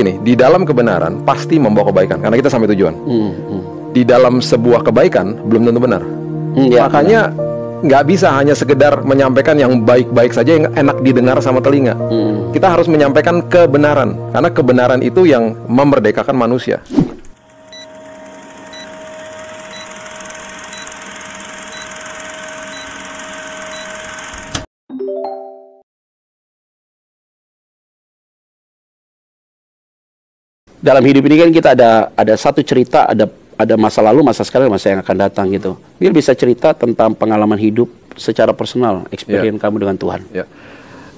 begini, di dalam kebenaran pasti membawa kebaikan karena kita sampai tujuan. Di dalam sebuah kebaikan belum tentu benar. Makanya nggak bisa hanya sekedar menyampaikan yang baik-baik saja yang enak didengar sama telinga. Kita harus menyampaikan kebenaran karena kebenaran itu yang memerdekakan manusia. Dalam hidup ini kan kita ada satu cerita, ada masa lalu, masa sekarang, masa yang akan datang gitu. Biar bisa cerita tentang pengalaman hidup secara personal, experience kamu dengan Tuhan.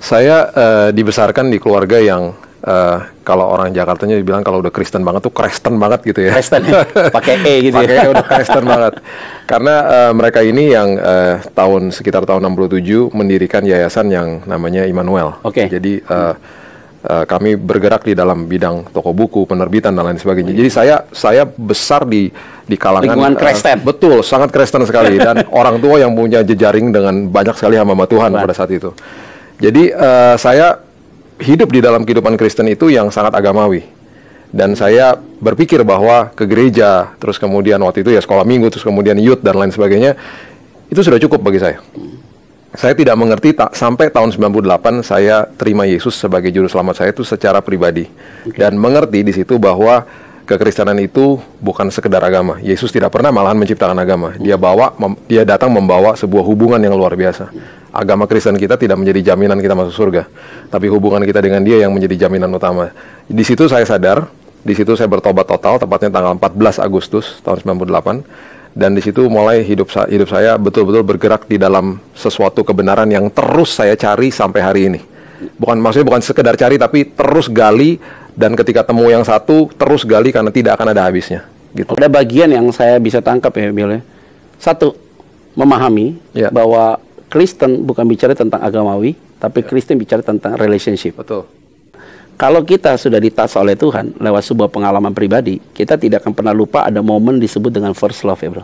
Saya dibesarkan di keluarga yang kalau orang Jakartanya dibilang kalau udah Kristen banget tuh Kristen banget gitu ya. Kristen ya? Pakai E gitu ya? Pakai udah Kristen banget. Karena mereka ini yang sekitar tahun 67 mendirikan yayasan yang namanya Immanuel. Jadi kami bergerak di dalam bidang toko buku, penerbitan dan lain sebagainya. Jadi saya besar di kalangan lingkungan Kristen. Betul, sangat Kristen sekali dan orang tua yang punya jejaring dengan banyak sekali hamba Tuhan pada saat itu. Jadi saya hidup di dalam kehidupan Kristen itu yang sangat agamawi. Dan saya berpikir bahwa ke gereja, terus kemudian waktu itu ya sekolah minggu, terus kemudian youth dan lain sebagainya, itu sudah cukup bagi saya. Saya tidak mengerti sampai tahun 98 saya terima Yesus sebagai juru selamat saya itu secara pribadi. Dan mengerti di situ bahwa kekristenan itu bukan sekedar agama. Yesus tidak pernah malahan menciptakan agama. Dia datang membawa sebuah hubungan yang luar biasa. Agama Kristen kita tidak menjadi jaminan kita masuk surga, tapi hubungan kita dengan Dia yang menjadi jaminan utama. Di situ saya sadar, di situ saya bertobat total, tepatnya tanggal 14 Agustus tahun 98. Dan di situ mulai hidup saya betul-betul bergerak di dalam sesuatu kebenaran yang terus saya cari sampai hari ini. Maksudnya bukan sekedar cari, tapi terus gali, dan ketika temu yang satu, terus gali karena tidak akan ada habisnya. Gitu. Ada bagian yang saya bisa tangkap ya, Bill. Satu, memahami bahwa Kristen bukan bicara tentang agamawi, tapi Kristen bicara tentang relationship. Betul. Kalau kita sudah ditas oleh Tuhan lewat sebuah pengalaman pribadi, kita tidak akan pernah lupa ada momen disebut dengan first love ya bro.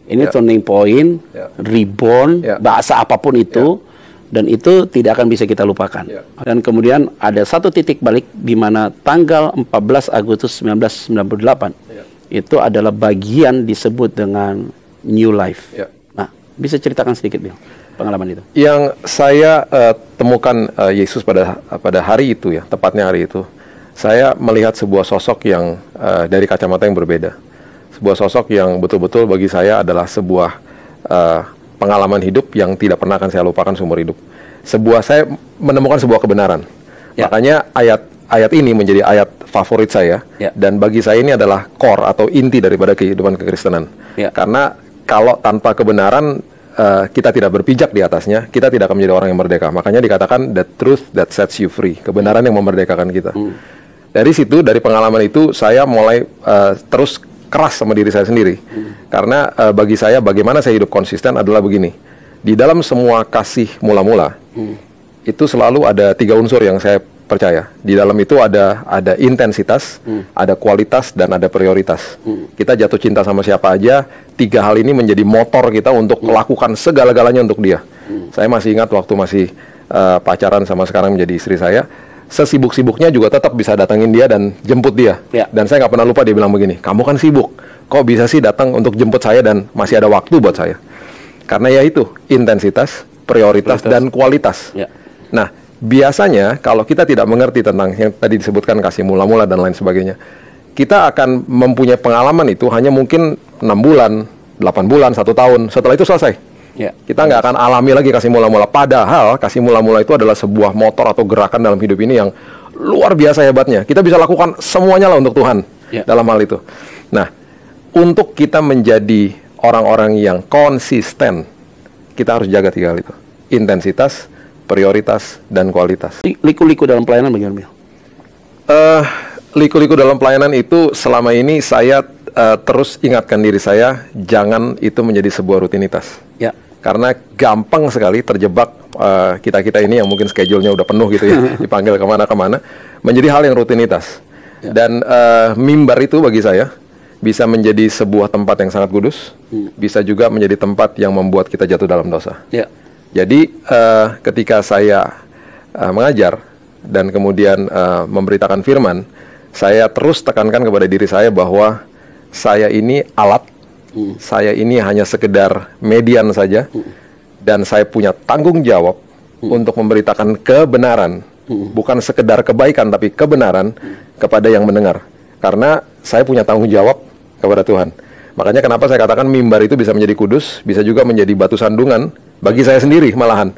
Ini turning point, reborn, bahasa apapun itu, dan itu tidak akan bisa kita lupakan. Dan kemudian ada satu titik balik di mana tanggal 14 Agustus 1998, itu adalah bagian disebut dengan new life. Nah, bisa ceritakan sedikit Bill, pengalaman itu? Yang saya temukan Yesus pada hari itu ya, tepatnya hari itu, saya melihat sebuah sosok yang dari kacamata yang berbeda. Sebuah sosok yang betul-betul bagi saya adalah sebuah pengalaman hidup yang tidak pernah akan saya lupakan seumur hidup. Saya menemukan sebuah kebenaran. Makanya ayat ini menjadi ayat favorit saya, dan bagi saya ini adalah core atau inti daripada kehidupan kekristenan. Karena kalau tanpa kebenaran kita tidak berpijak di atasnya, kita tidak akan menjadi orang yang merdeka. Makanya dikatakan the truth that sets you free, kebenaran yang memerdekakan kita. Dari situ, dari pengalaman itu, saya mulai terus keras sama diri saya sendiri. Karena bagi saya, bagaimana saya hidup konsisten adalah begini. Di dalam semua kasih mula-mula, itu selalu ada 3 unsur yang saya percaya. Di dalam itu ada intensitas, ada kualitas, dan ada prioritas. Kita jatuh cinta sama siapa aja, 3 hal ini menjadi motor kita untuk melakukan segala-galanya untuk dia. Saya masih ingat waktu masih pacaran sama sekarang menjadi istri saya, sesibuk-sibuknya juga tetap bisa datangin dia dan jemput dia. Dan saya nggak pernah lupa dia bilang begini, kamu kan sibuk, kok bisa sih datang untuk jemput saya dan masih ada waktu buat saya? Karena ya itu, intensitas, prioritas, dan kualitas. Nah, biasanya kalau kita tidak mengerti tentang yang tadi disebutkan kasih mula-mula dan lain sebagainya, kita akan mempunyai pengalaman itu hanya mungkin 6 bulan, 8 bulan, 1 tahun. Setelah itu selesai. Kita nggak akan alami lagi kasih mula-mula. Padahal kasih mula-mula itu adalah sebuah motor atau gerakan dalam hidup ini yang luar biasa hebatnya. Kita bisa lakukan semuanya lah untuk Tuhan dalam hal itu. Nah, untuk kita menjadi orang-orang yang konsisten, kita harus jaga 3 hal itu. Intensitas, prioritas, dan kualitas. Liku-liku dalam pelayanan bagaimana? Liku-liku dalam pelayanan itu selama ini saya terus ingatkan diri saya, jangan itu menjadi sebuah rutinitas. Karena gampang sekali terjebak kita-kita ini yang mungkin schedule-nya udah penuh gitu ya, dipanggil kemana-kemana, menjadi hal yang rutinitas. Dan mimbar itu bagi saya bisa menjadi sebuah tempat yang sangat kudus, bisa juga menjadi tempat yang membuat kita jatuh dalam dosa. Jadi ketika saya mengajar dan kemudian memberitakan firman, saya terus tekankan kepada diri saya bahwa saya ini alat, saya ini hanya sekedar median saja, dan saya punya tanggung jawab untuk memberitakan kebenaran, bukan sekedar kebaikan, tapi kebenaran kepada yang mendengar. Karena saya punya tanggung jawab kepada Tuhan. Makanya kenapa saya katakan mimbar itu bisa menjadi kudus, bisa juga menjadi batu sandungan bagi saya sendiri malahan.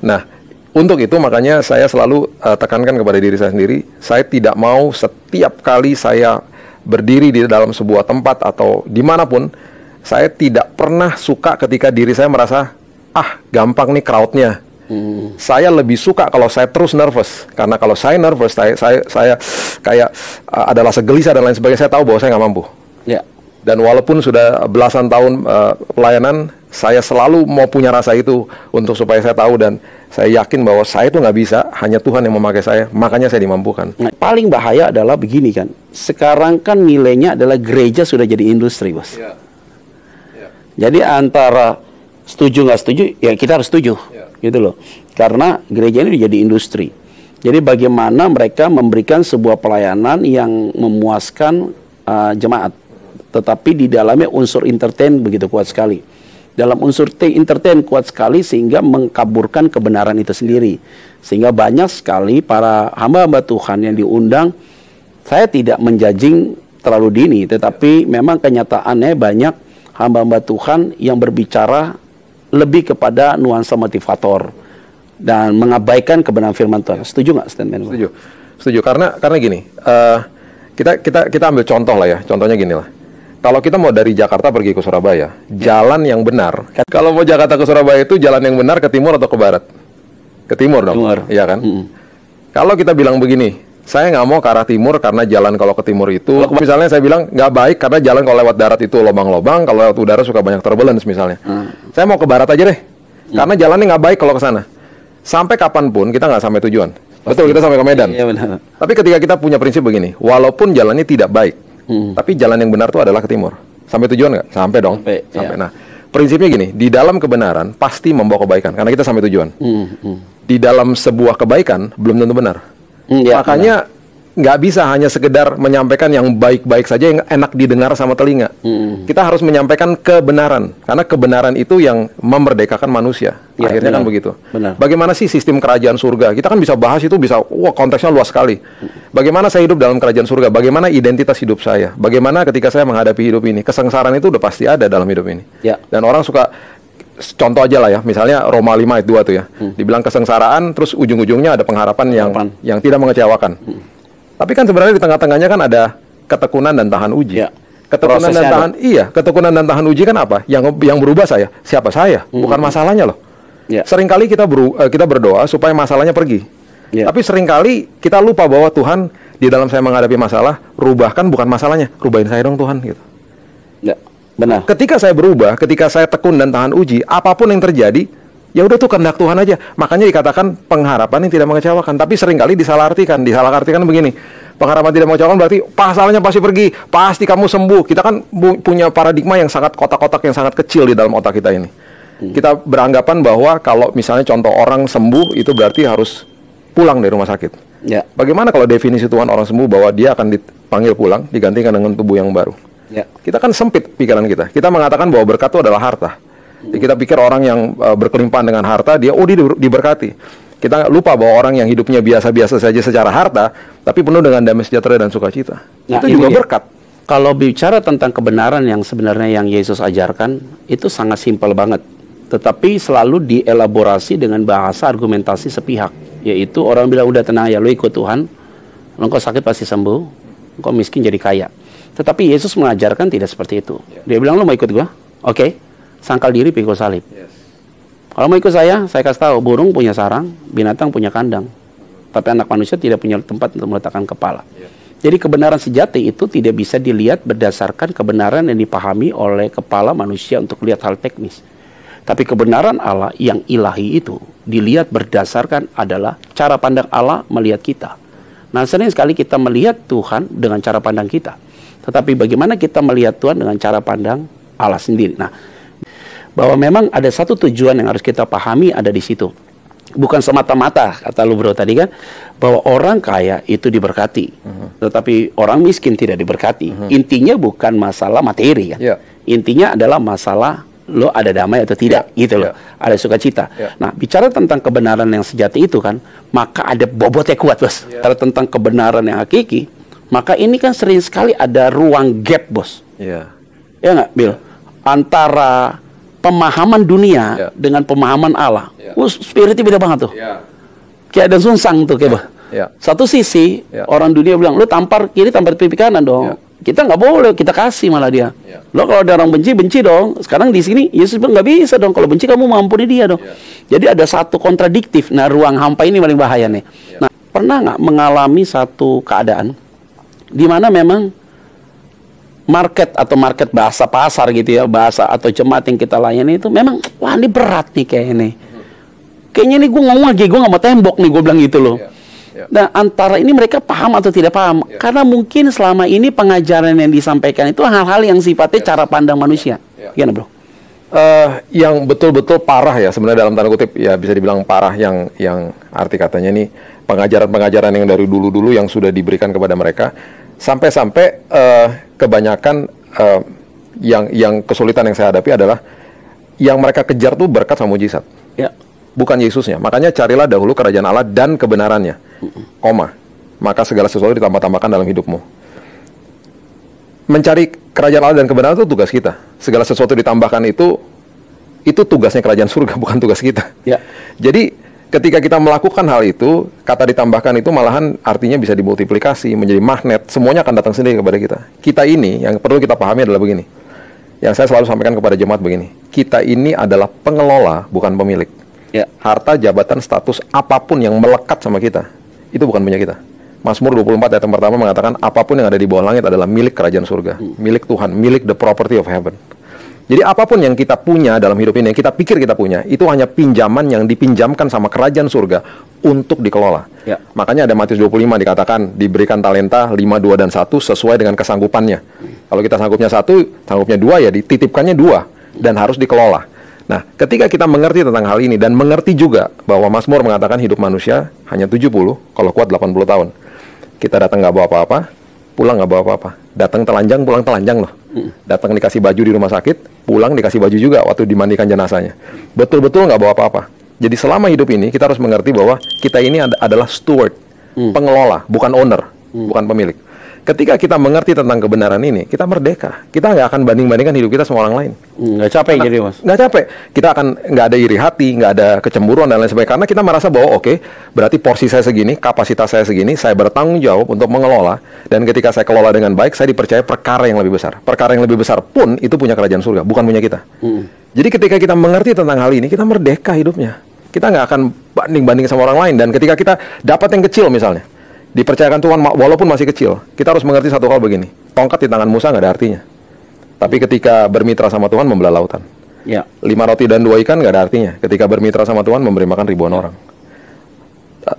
Nah, untuk itu makanya saya selalu tekankan kepada diri saya sendiri, saya tidak mau setiap kali saya berdiri di dalam sebuah tempat atau dimanapun, saya tidak pernah suka ketika diri saya merasa, gampang nih crowdnya. Saya lebih suka kalau saya terus nervous, karena kalau saya nervous, saya kayak ada rasa gelisah dan lain sebagainya, saya tahu bahwa saya nggak mampu. Ya. Dan walaupun sudah belasan tahun pelayanan, saya selalu mau punya rasa itu untuk supaya saya tahu dan saya yakin bahwa saya itu nggak bisa, hanya Tuhan yang memakai saya, makanya saya dimampukan. Nah, paling bahaya adalah begini kan, sekarang kan nilainya adalah gereja sudah jadi industri, bos. Ya. Ya. Jadi antara setuju nggak setuju, ya kita harus setuju, gitu loh. Karena gereja ini jadi industri. Jadi bagaimana mereka memberikan sebuah pelayanan yang memuaskan jemaat, tetapi di dalamnya unsur entertain begitu kuat sekali. Dalam unsur entertain kuat sekali sehingga mengkaburkan kebenaran itu sendiri. Sehingga banyak sekali para hamba-hamba Tuhan yang diundang, saya tidak menjudging terlalu dini, tetapi memang kenyataannya banyak hamba-hamba Tuhan yang berbicara lebih kepada nuansa motivator dan mengabaikan kebenaran firman Tuhan. Setuju nggak statement? Setuju. Karena gini, kita ambil contoh lah ya. Contohnya gini lah. Kalau kita mau dari Jakarta pergi ke Surabaya, jalan yang benar. Kalau mau Jakarta ke Surabaya itu jalan yang benar ke timur atau ke barat? Ke timur dong, iya kan? Kalau kita bilang begini, saya nggak mau ke arah timur karena jalan kalau ke timur itu, misalnya saya bilang nggak baik karena jalan kalau lewat darat itu lobang-lobang, kalau lewat udara suka banyak turbulence misalnya. Saya mau ke barat aja deh, karena jalannya nggak baik kalau ke sana. Sampai kapanpun kita nggak sampai tujuan. Betul, kita sampai ke Medan. Iya, benar. Tapi ketika kita punya prinsip begini, walaupun jalannya tidak baik, tapi jalan yang benar itu adalah ke timur. Sampai tujuan nggak? Sampai dong. Sampai. Ya. Nah, prinsipnya gini, di dalam kebenaran pasti membawa kebaikan, karena kita sampai tujuan. Di dalam sebuah kebaikan belum tentu benar. Makanya nggak bisa hanya sekedar menyampaikan yang baik-baik saja yang enak didengar sama telinga. Kita harus menyampaikan kebenaran, karena kebenaran itu yang memerdekakan manusia. Akhirnya kan begitu. Benar. Bagaimana sih sistem kerajaan surga? Kita kan bisa bahas itu, bisa, konteksnya luas sekali. Bagaimana saya hidup dalam kerajaan surga? Bagaimana identitas hidup saya? Bagaimana ketika saya menghadapi hidup ini? Kesengsaraan itu udah pasti ada dalam hidup ini. Dan orang suka, contoh aja lah ya, misalnya Roma 5 ayat 2 tuh ya. Dibilang kesengsaraan, terus ujung-ujungnya ada pengharapan yang tidak mengecewakan. Tapi kan sebenarnya di tengah-tengahnya kan ada ketekunan dan tahan uji. Ketekunan dan tahan, ketekunan dan tahan uji kan apa? Yang berubah siapa saya? Bukan masalahnya loh. Seringkali kita berdoa supaya masalahnya pergi. Tapi seringkali kita lupa bahwa Tuhan di dalam saya menghadapi masalah, rubahkan bukan masalahnya, rubahin saya dong Tuhan gitu. Benar. Ketika saya berubah, ketika saya tekun dan tahan uji, apapun yang terjadi, ya udah tuh kehendak Tuhan aja. Makanya dikatakan pengharapan yang tidak mengecewakan. Tapi seringkali disalahartikan begini. Pengharapan tidak mengecewakan berarti pasalnya pasti pergi, pasti kamu sembuh. Kita kan punya paradigma yang sangat kotak-kotak, yang sangat kecil di dalam otak kita ini. Kita beranggapan bahwa kalau misalnya contoh orang sembuh itu berarti harus pulang dari rumah sakit. Bagaimana kalau definisi Tuhan orang sembuh bahwa dia akan dipanggil pulang, digantikan dengan tubuh yang baru? Kita kan sempit pikiran kita. Kita mengatakan bahwa berkat itu adalah harta. Jadi kita pikir orang yang berkelimpahan dengan harta, dia diberkati. Kita lupa bahwa orang yang hidupnya biasa-biasa saja secara harta, tapi penuh dengan damai sejahtera dan sukacita. Itu juga berkat. Kalau bicara tentang kebenaran yang sebenarnya yang Yesus ajarkan, itu sangat simpel banget. Tetapi selalu dielaborasi dengan bahasa argumentasi sepihak. Yaitu orang bilang, udah tenang ya, lo ikut Tuhan, lo kok sakit pasti sembuh, kok miskin jadi kaya. Tetapi Yesus mengajarkan tidak seperti itu. Dia bilang, lo mau ikut gua? Oke. Sangkal diri pikul salib. Kalau mau ikut saya kasih tahu, burung punya sarang, binatang punya kandang. Tapi anak manusia tidak punya tempat untuk meletakkan kepala. Jadi kebenaran sejati itu tidak bisa dilihat berdasarkan kebenaran yang dipahami oleh kepala manusia untuk lihat hal teknis. Tapi kebenaran Allah yang ilahi itu dilihat berdasarkan adalah cara pandang Allah melihat kita. Nah, sering sekali kita melihat Tuhan dengan cara pandang kita. Tetapi bagaimana kita melihat Tuhan dengan cara pandang Allah sendiri. Nah, bahwa memang ada satu tujuan yang harus kita pahami ada di situ. bukan semata-mata kata lu bro tadi kan, bahwa orang kaya itu diberkati, tetapi orang miskin tidak diberkati. Intinya bukan masalah materi kan, intinya adalah masalah lo ada damai atau tidak, gitu loh, ada sukacita. Nah, bicara tentang kebenaran yang sejati itu kan, maka ada bobotnya kuat bos. Kalau tentang kebenaran yang hakiki, maka ini kan sering sekali ada ruang gap bos. Ya nggak, Bill? Antara pemahaman dunia dengan pemahaman Allah. Spiritnya beda banget tuh. Kayak ada sunsang tuh kayak satu sisi orang dunia bilang lu tampar kiri tampar pipi kanan dong. Kita nggak boleh, kita kasih malah dia. Lo kalau ada orang benci, benci dong. Sekarang di sini Yesus bilang nggak bisa dong. Kalau benci kamu mampuni dia dong. Jadi ada satu kontradiktif. Nah, ruang hampa ini paling bahaya nih. Nah, pernah nggak mengalami satu keadaan di mana memang market atau market bahasa pasar gitu ya, bahasa atau jemaat yang kita layani itu memang, wah ini berat nih kayak ini. Kayaknya nih gue ngomong lagi, gue nggak mau tembok nih, gue bilang gitu loh. Nah, antara ini mereka paham atau tidak paham? Karena mungkin selama ini pengajaran yang disampaikan itu hal-hal yang sifatnya cara pandang manusia. Gimana bro? Yang betul-betul parah ya, sebenarnya dalam tanda kutip ya bisa dibilang parah, yang arti katanya nih pengajaran-pengajaran yang dari dulu-dulu yang sudah diberikan kepada mereka. Sampai-sampai kebanyakan yang kesulitan yang saya hadapi adalah yang mereka kejar tuh berkat sama mujizat, bukan Yesusnya. Makanya carilah dahulu kerajaan Allah dan kebenarannya, maka segala sesuatu ditambah-tambahkan dalam hidupmu. Mencari kerajaan Allah dan kebenaran itu tugas kita. Segala sesuatu ditambahkan itu tugasnya kerajaan surga, bukan tugas kita. Jadi ketika kita melakukan hal itu, kata ditambahkan itu malahan artinya bisa dimultiplikasi, menjadi magnet, semuanya akan datang sendiri kepada kita. Kita ini, yang perlu kita pahami adalah begini, yang saya selalu sampaikan kepada jemaat begini, kita ini adalah pengelola, bukan pemilik. Harta, jabatan, status, apapun yang melekat sama kita, itu bukan punya kita. Mazmur 24 ayat yang pertama mengatakan, apapun yang ada di bawah langit adalah milik kerajaan surga, milik Tuhan, milik the property of heaven. Jadi apapun yang kita punya dalam hidup ini, yang kita pikir kita punya, itu hanya pinjaman yang dipinjamkan sama kerajaan surga untuk dikelola. Makanya ada Matius 25 dikatakan, diberikan talenta 5, 2, dan 1 sesuai dengan kesanggupannya. Kalau kita sanggupnya 1, sanggupnya 2, ya dititipkannya 2, dan harus dikelola. Nah, ketika kita mengerti tentang hal ini, dan mengerti juga bahwa Mazmur mengatakan hidup manusia hanya 70, kalau kuat 80 tahun. Kita datang nggak bawa apa-apa, pulang nggak bawa apa-apa. Datang telanjang, pulang telanjang loh. Datang dikasih baju di rumah sakit, pulang dikasih baju juga waktu dimandikan jenazahnya. Betul-betul nggak bawa apa-apa. Jadi selama hidup ini kita harus mengerti bahwa kita ini adalah steward, pengelola, bukan owner, bukan pemilik. Ketika kita mengerti tentang kebenaran ini, kita merdeka. Kita nggak akan banding-bandingkan hidup kita sama orang lain. Nggak capek jadi mas? Nggak capek. Kita akan nggak ada iri hati, nggak ada kecemburuan dan lain sebagainya. Karena kita merasa bahwa oke, berarti porsi saya segini, kapasitas saya segini, saya bertanggung jawab untuk mengelola. Dan ketika saya kelola dengan baik, saya dipercaya perkara yang lebih besar. Perkara yang lebih besar pun itu punya kerajaan surga, bukan punya kita. Jadi ketika kita mengerti tentang hal ini, kita merdeka hidupnya. Kita nggak akan banding-banding sama orang lain. Dan ketika kita dapat yang kecil misalnya, dipercayakan Tuhan walaupun masih kecil, kita harus mengerti satu hal begini, tongkat di tangan Musa nggak ada artinya, tapi ketika bermitra sama Tuhan membelah lautan. 5 roti dan 2 ikan nggak ada artinya, ketika bermitra sama Tuhan memberi makan ribuan orang.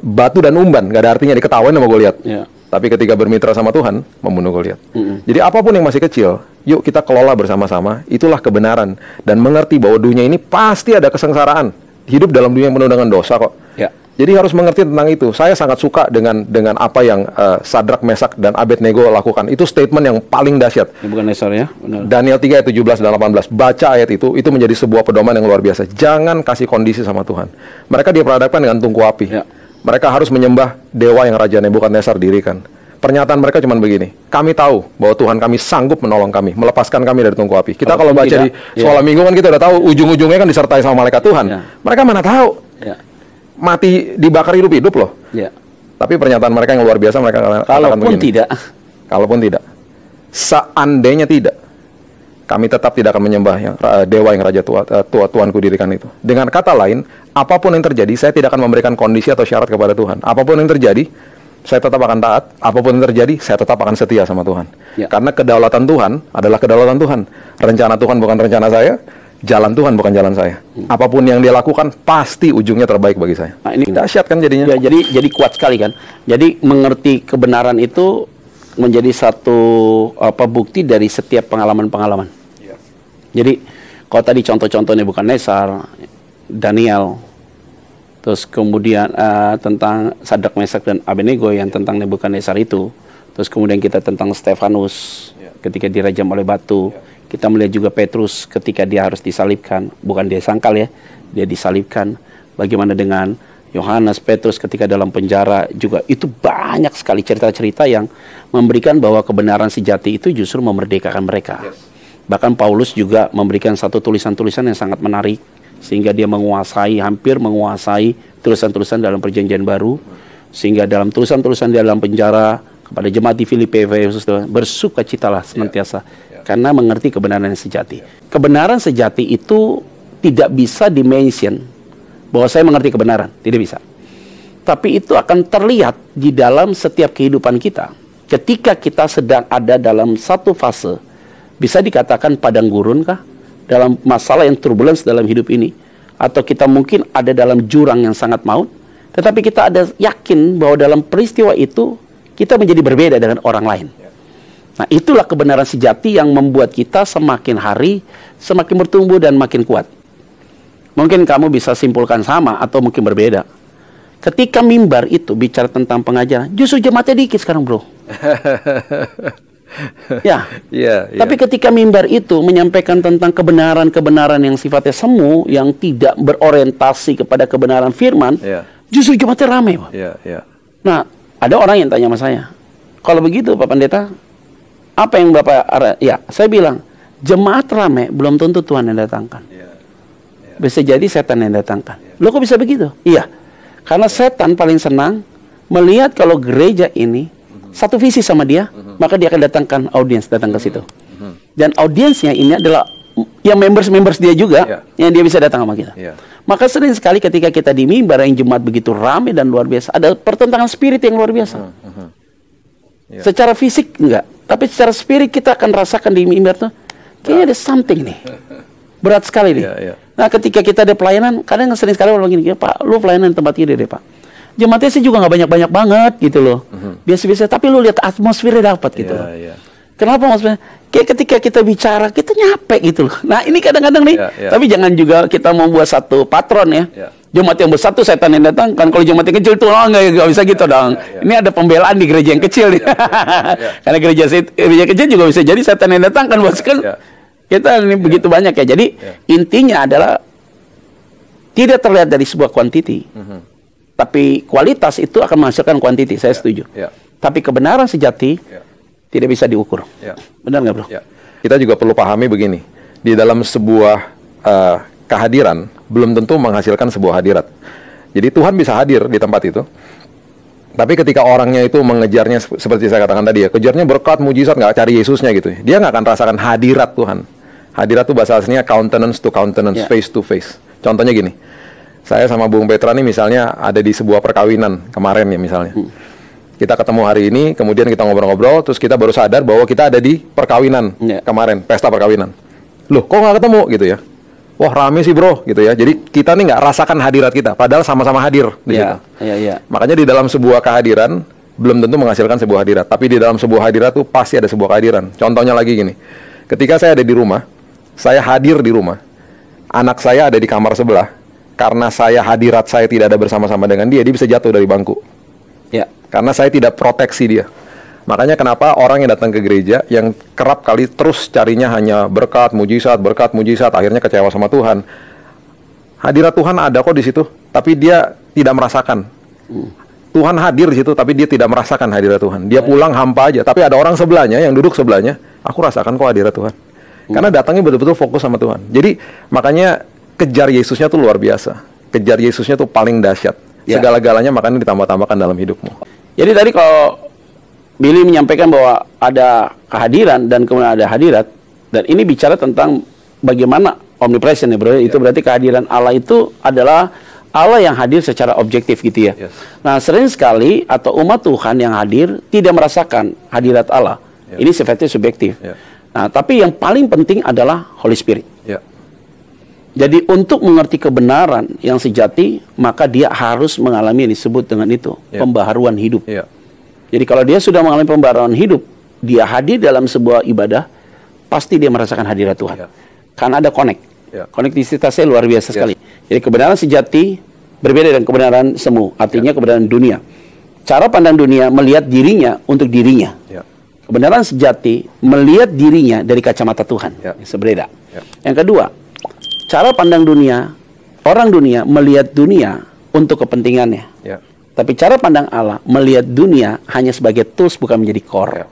Batu dan umban nggak ada artinya, diketawain sama Goliat. Tapi ketika bermitra sama Tuhan membunuh Goliat. Jadi apapun yang masih kecil, yuk kita kelola bersama-sama. Itulah kebenaran, dan mengerti bahwa dunia ini pasti ada kesengsaraan. Hidup dalam dunia yang penuh dengan dosa kok. Jadi harus mengerti tentang itu. Saya sangat suka dengan apa yang Sadrak, Mesak, dan Abednego lakukan. Itu statement yang paling dahsyat. Ini bukan Nesor ya? Benar. Daniel 3 ayat 17 dan 18. Baca ayat itu menjadi sebuah pedoman yang luar biasa. Jangan kasih kondisi sama Tuhan. Mereka diperhadapkan dengan tungku api. Mereka harus menyembah dewa yang Raja Nebukadnezar dirikan. Pernyataan mereka cuma begini, kami tahu bahwa Tuhan kami sanggup menolong kami, melepaskan kami dari tungku api. Kita kalau baca di Sekolah Minggu kan kita udah tahu ujung-ujungnya kan disertai sama malaikat Tuhan. Mereka mana tahu? Mati dibakar hidup-hidup loh. Tapi pernyataan mereka yang luar biasa, mereka katakan begini. Kalaupun tidak, seandainya tidak, kami tetap tidak akan menyembah dewa yang Raja Tuhanku dirikan itu. Dengan kata lain, apapun yang terjadi, saya tidak akan memberikan kondisi atau syarat kepada Tuhan. Apapun yang terjadi, saya tetap akan taat. Apapun yang terjadi, saya tetap akan setia sama Tuhan. Karena kedaulatan Tuhan adalah kedaulatan Tuhan. Rencana Tuhan bukan rencana saya. Jalan Tuhan bukan jalan saya. Apapun yang dia lakukan pasti ujungnya terbaik bagi saya. Nah, ini dahsyat kan jadinya. Ya, jadi kuat sekali kan. Jadi mengerti kebenaran itu menjadi satu bukti dari setiap pengalaman-pengalaman. Jadi kalau tadi contoh-contohnya bukan Nesar, Daniel, Terus kemudian tentang Sadrak, Mesak, dan Abednego yang tentang Nebukadnezar itu. Terus kemudian kita tentang Stefanus ketika dirajam oleh batu. Kita melihat juga Petrus ketika dia harus disalibkan. Bukan dia sangkal ya, dia disalibkan. Bagaimana dengan Yohanes, Petrus ketika dalam penjara juga. Itu banyak sekali cerita-cerita yang memberikan bahwa kebenaran sejati itu justru memerdekakan mereka. Bahkan Paulus juga memberikan satu tulisan-tulisan yang sangat menarik, sehingga dia hampir menguasai tulisan-tulisan dalam perjanjian baru. Sehingga dalam tulisan-tulisan dia dalam penjara, kepada jemaat di Filipi, Efesus, bersukacitalah senantiasa, karena mengerti kebenaran yang sejati. Kebenaran sejati itu tidak bisa dimention bahwa saya mengerti kebenaran, tidak bisa. Tapi itu akan terlihat di dalam setiap kehidupan kita. Ketika kita sedang ada dalam satu fase, bisa dikatakan padang gurun kah? Dalam masalah yang turbulence dalam hidup ini, atau kita mungkin ada dalam jurang yang sangat maut, tetapi kita ada yakin bahwa dalam peristiwa itu kita menjadi berbeda dengan orang lain. Nah, itulah kebenaran sejati yang membuat kita semakin hari semakin bertumbuh dan makin kuat. Mungkin kamu bisa simpulkan sama atau mungkin berbeda. Ketika mimbar itu bicara tentang pengajaran, justru jemaatnya dikit sekarang, bro. Tapi ketika mimbar itu menyampaikan tentang kebenaran-kebenaran yang sifatnya semu, yang tidak berorientasi kepada kebenaran firman, justru jemaatnya ramai. Nah, ada orang yang tanya sama saya, kalau begitu Pak Pendeta, apa yang Bapak... Ya, saya bilang, jemaat ramai belum tentu Tuhan yang datangkan. Bisa jadi setan yang datangkan. Loh, kok bisa begitu? Iya, karena setan paling senang melihat kalau gereja ini satu visi sama dia, maka dia akan datangkan audiens datang ke situ. Dan audiensnya ini adalah yang members dia juga, yang dia bisa datang sama kita. Maka sering sekali ketika kita di mimbar yang jemaat begitu ramai dan luar biasa, ada pertentangan spirit yang luar biasa. Secara fisik enggak, tapi secara spirit kita akan rasakan di mimbar tuh, kayaknya ada something nih. Berat sekali nih. Nah, ketika kita ada pelayanan, kadang sering sekali orang begini, Pak, lu pelayanan tempat ini deh, Pak. Jemaatnya sih juga nggak banyak-banyak banget gitu loh. Biasa-biasa, tapi lu lihat atmosfernya dapat gitu loh. Kenapa maksudnya? Kayak ketika kita bicara, kita nyampe gitu loh. Nah, ini kadang-kadang nih, tapi jangan juga kita membuat satu patron ya. Jemaat yang besar tuh setan yang datang kan. Kalau jemaat yang kecil tuh nggak bisa gitu dong. Ini ada pembelaan di gereja yang kecil nih. Karena gereja kecil juga bisa jadi setan yang datang kan, bos kan. Kita ini begitu banyak ya. Jadi intinya adalah tidak terlihat dari sebuah kuantiti. Tapi kualitas itu akan menghasilkan kuantiti, saya setuju. Tapi kebenaran sejati tidak bisa diukur. Benar nggak, bro? Kita juga perlu pahami begini. Di dalam sebuah kehadiran, belum tentu menghasilkan sebuah hadirat. Jadi Tuhan bisa hadir di tempat itu. Tapi ketika orangnya itu mengejarnya, seperti saya katakan tadi ya, kejarnya berkat, mujizat, nggak cari Yesusnya gitu. Dia nggak akan rasakan hadirat Tuhan. Hadirat itu bahasa aslinya countenance to countenance, face to face. Contohnya gini. Saya sama Bung Petra nih misalnya ada di sebuah perkawinan kemarin ya misalnya. Kita ketemu hari ini, kemudian kita ngobrol-ngobrol, terus kita baru sadar bahwa kita ada di perkawinan kemarin, pesta perkawinan. Loh, kok nggak ketemu gitu ya? Wah, rame sih bro, gitu ya. Jadi kita nih nggak rasakan hadirat kita, padahal sama-sama hadir di situ. Makanya di dalam sebuah kehadiran, belum tentu menghasilkan sebuah hadirat. Tapi di dalam sebuah hadirat tuh pasti ada sebuah kehadiran. Contohnya lagi gini, ketika saya ada di rumah, saya hadir di rumah, anak saya ada di kamar sebelah, karena hadirat saya tidak ada bersama-sama dengan dia bisa jatuh dari bangku. Karena saya tidak proteksi dia. Makanya kenapa orang yang datang ke gereja yang kerap kali terus carinya hanya berkat, mujizat, akhirnya kecewa sama Tuhan. Hadirat Tuhan ada kok di situ, tapi dia tidak merasakan. Tuhan hadir di situ, tapi dia tidak merasakan hadirat Tuhan. Dia pulang hampa aja, tapi ada orang sebelahnya yang duduk sebelahnya, aku rasakan kok hadirat Tuhan. Karena datangnya betul-betul fokus sama Tuhan. Jadi makanya kejar Yesusnya tuh luar biasa. Kejar Yesusnya tuh paling dahsyat. Segala-galanya makanya ditambah-tambahkan dalam hidupmu. Jadi tadi kalau Billy menyampaikan bahwa ada kehadiran dan kemudian ada hadirat, dan ini bicara tentang bagaimana omnipresent ya bro, itu berarti kehadiran Allah itu adalah Allah yang hadir secara objektif gitu ya. Nah sering sekali atau umat Tuhan yang hadir tidak merasakan hadirat Allah. Ini sifatnya subjektif. Nah tapi yang paling penting adalah Holy Spirit. Jadi untuk mengerti kebenaran yang sejati, maka dia harus mengalami yang disebut dengan itu, pembaharuan hidup. Jadi kalau dia sudah mengalami pembaharuan hidup, dia hadir dalam sebuah ibadah, pasti dia merasakan hadirat Tuhan. Karena ada konektivitasnya luar biasa sekali. Jadi kebenaran sejati Berbeda dengan kebenaran semu, artinya kebenaran dunia. Cara pandang dunia melihat dirinya untuk dirinya. Kebenaran sejati melihat dirinya dari kacamata Tuhan. Berbeda. Yang kedua, cara pandang dunia, orang dunia melihat dunia untuk kepentingannya. Tapi cara pandang Allah melihat dunia hanya sebagai tools, bukan menjadi core.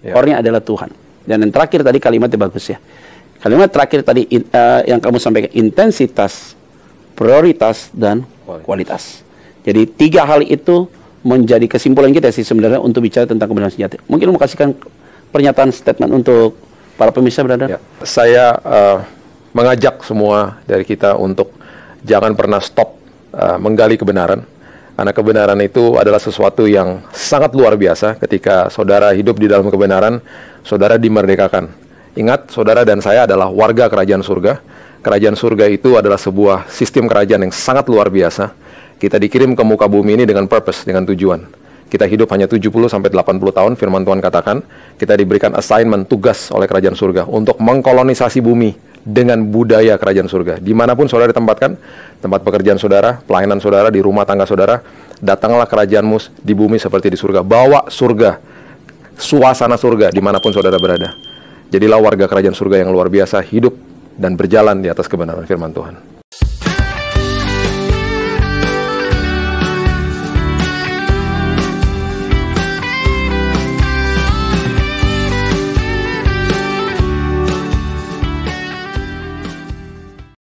Core-nya adalah Tuhan. Dan yang terakhir tadi kalimatnya bagus ya. Kalimat terakhir tadi yang kamu sampaikan, intensitas, prioritas, dan kualitas. Jadi 3 hal itu menjadi kesimpulan kita sih sebenarnya untuk bicara tentang kebenaran sejati. Mungkin mau kasihkan pernyataan statement untuk para pemirsa, brother. Saya mengajak semua dari kita untuk jangan pernah stop menggali kebenaran. Karena kebenaran itu adalah sesuatu yang sangat luar biasa. Ketika saudara hidup di dalam kebenaran, saudara dimerdekakan. Ingat, saudara dan saya adalah warga kerajaan surga. Kerajaan surga itu adalah sebuah sistem kerajaan yang sangat luar biasa. Kita dikirim ke muka bumi ini dengan purpose, dengan tujuan. Kita hidup hanya 70-80 tahun, firman Tuhan katakan. Kita diberikan assignment, tugas oleh kerajaan surga untuk mengkolonisasi bumi dengan budaya kerajaan surga. Dimanapun saudara ditempatkan, tempat pekerjaan saudara, pelayanan saudara, di rumah tangga saudara, datanglah kerajaanmu di bumi seperti di surga. Bawa surga, suasana surga dimanapun saudara berada. Jadilah warga kerajaan surga yang luar biasa, hidup dan berjalan di atas kebenaran firman Tuhan.